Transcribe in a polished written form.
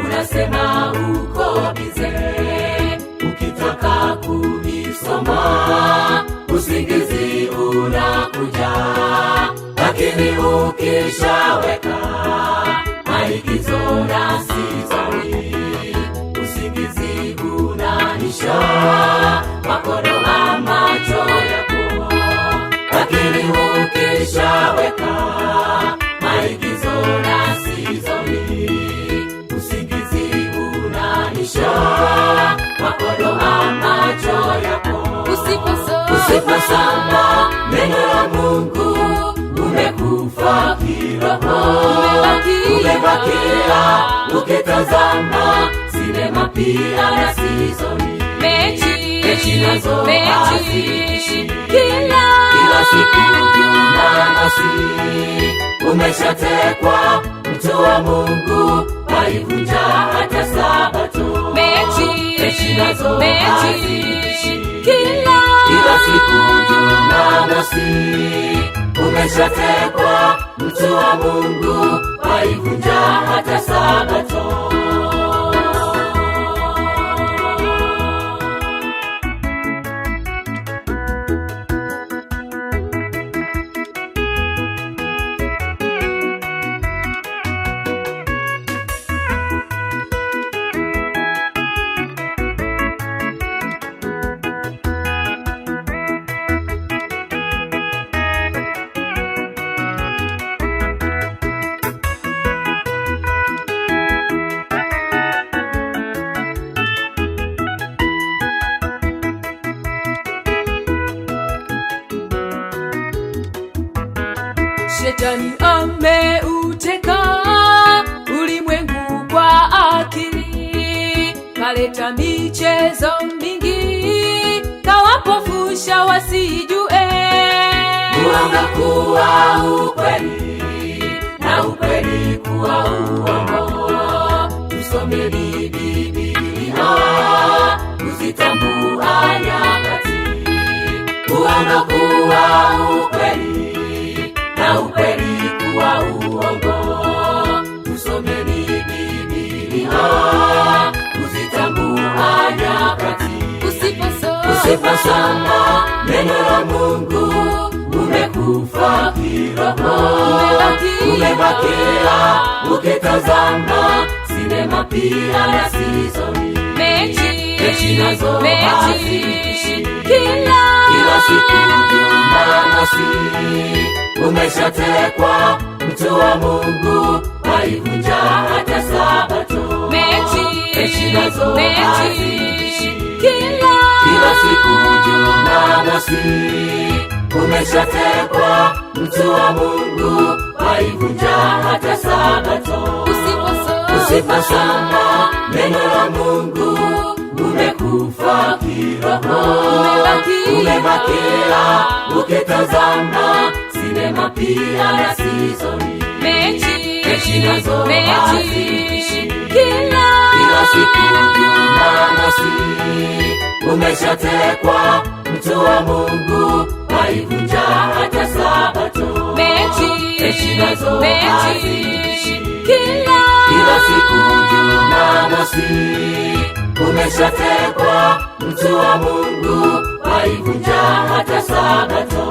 Unasema uko bize, ukitaka kuisoma usingizi unakuja, lakini ukishaweka maigizo na sizani, usingizi unanisha makodoa macho yako, lakini ukishaweka maigizo na sizani, makodoa macho yako. Usiposoma neno la Mungu umekufa kiroho, umebakia ukitazama sinema pia na sizoni, mechi nazo haziishi, kila siku Jumamosi umeshatekwa, mtu wa Mungu waivunja hata Sabato, mechi nazo haziishi, kila siku Jumamosi umeshatekwa, mtu wa Mungu waivunja hata Sabato. Shetani ameuteka ulimwengu kwa akili, kaleta michezo mingi, kawapofusha wasijue uongo kuwa ukweli na ukweli kuwa uongo. Tusome Biblia kuzitambua nyakati, uongo kuwa ukweli na ukweli kuwa uongo. Tusomeni Biblia kuzitambua nyakati. Usiposoma neno la Mungu umekufa kiroho, umebakia ukitazama sinema pia na sizoni, mechi nazo haziishi, kila siku Jumamosi umeshatekwa, mtu wa Mungu waivunja hata Sabato, mechi nazo haziishi, kila siku Jumamosi umeshatekwa, mtu wa Mungu waivunja hata Sabato. Usiposoma neno la Mungu umekufa kiroho, umebakia ukitazama sinema pia na sizoni, mechi nazo haziishi, kila siku Jumamosi umeshatekwa, mtu wa Mungu waivunja hata Sabato, mechi nazo haziishi, kila siku Jumamosi umeshatekwa, mtu wa Mungu waivunja hata Sabato.